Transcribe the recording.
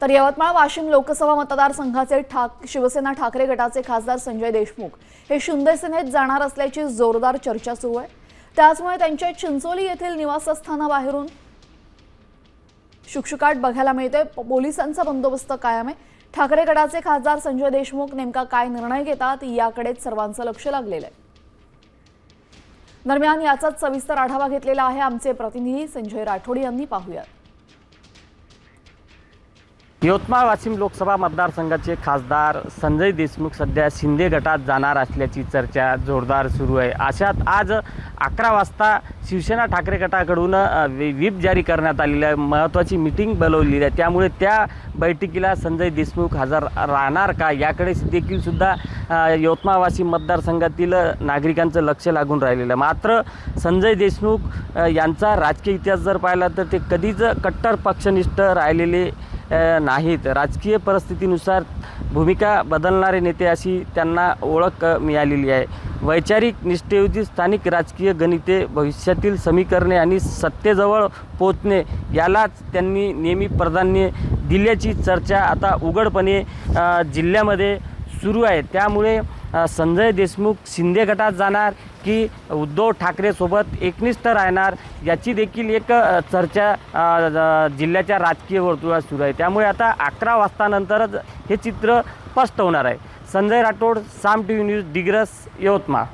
तर यवतमाळ वाशिम लोकसभा मतदारसंघाचे शिवसेना ठाकरे गटाचे खासदार संजय देशमुख हे शिंदे सेनेत जाणार असल्याची जोरदार चर्चा सुरू आहे। त्याचमुळे त्यांच्या चिंचोली येथील निवासस्थानाबाहेरून शुकशुकाट बघायला मिळते। पोलिसांचा बंदोबस्त कायम आहे। ठाकरे गटाचे खासदार संजय देशमुख नेमका काय निर्णय घेतात याकडेच सर्वांचं लक्ष लागलेलं आहे। दरम्यान याचाच सविस्तर आढावा घेतलेला आहे आमचे प्रतिनिधी संजय राठोड यांनी। पाहूया। यवतमाळ वाशिम लोकसभा मतदारसंघाचे खासदार संजय देशमुख सध्या शिंदे गटात जाणार असल्याची चर्चा जोरदार सुरू आहे। अशात आज 11 वाजता शिवसेना ठाकरे गटाकडून व्हीप जारी करण्यात आलेली आहे। महत्त्वाची मीटिंग बोलावलेली आहे। त्यामुळे त्या बैठकीला संजय देशमुख हजर राहणार का याकडे देखील सुद्धा यवतमाळ वाशिम मतदारसंघातील नागरिकांचं लक्ष लागून राहिलेलं आहे। मात्र संजय देशमुख यांचा राजकीय इतिहास जर पाहिला तर ते कधीच कट्टर पक्षनिष्ठ राहिलेले नाहीत। राजकीय परिस्थितीनुसार भूमिका बदलणारे नेते अशी त्यांना ओळख मिळालेली आहे। वैचारिक निष्ठेऐवजी स्थानिक राजकीय गणिते, भविष्यातील समीकरणे आणि सत्तेजवळ पोहोचणे यालाच त्यांनी नेहमी प्राधान्य दिल्याची चर्चा आता उघडपणे जिल्ह्यामध्ये सुरू आहे। त्यामुळे संजय देशमुख शिंदे गटात जाणार की उद्धव ठाकरे सोबत एकनिष्ठ राहणार याची देखील एक चर्चा जिल्ह्याच्या राजकीय वर्तुळात सुरू आहे। त्यामुळे आता 11 वाजतानंतरच हे चित्र स्पष्ट होणार आहे। संजय राठोड, साम टीव्ही न्यूज, दिग्रस, यवतमाळ।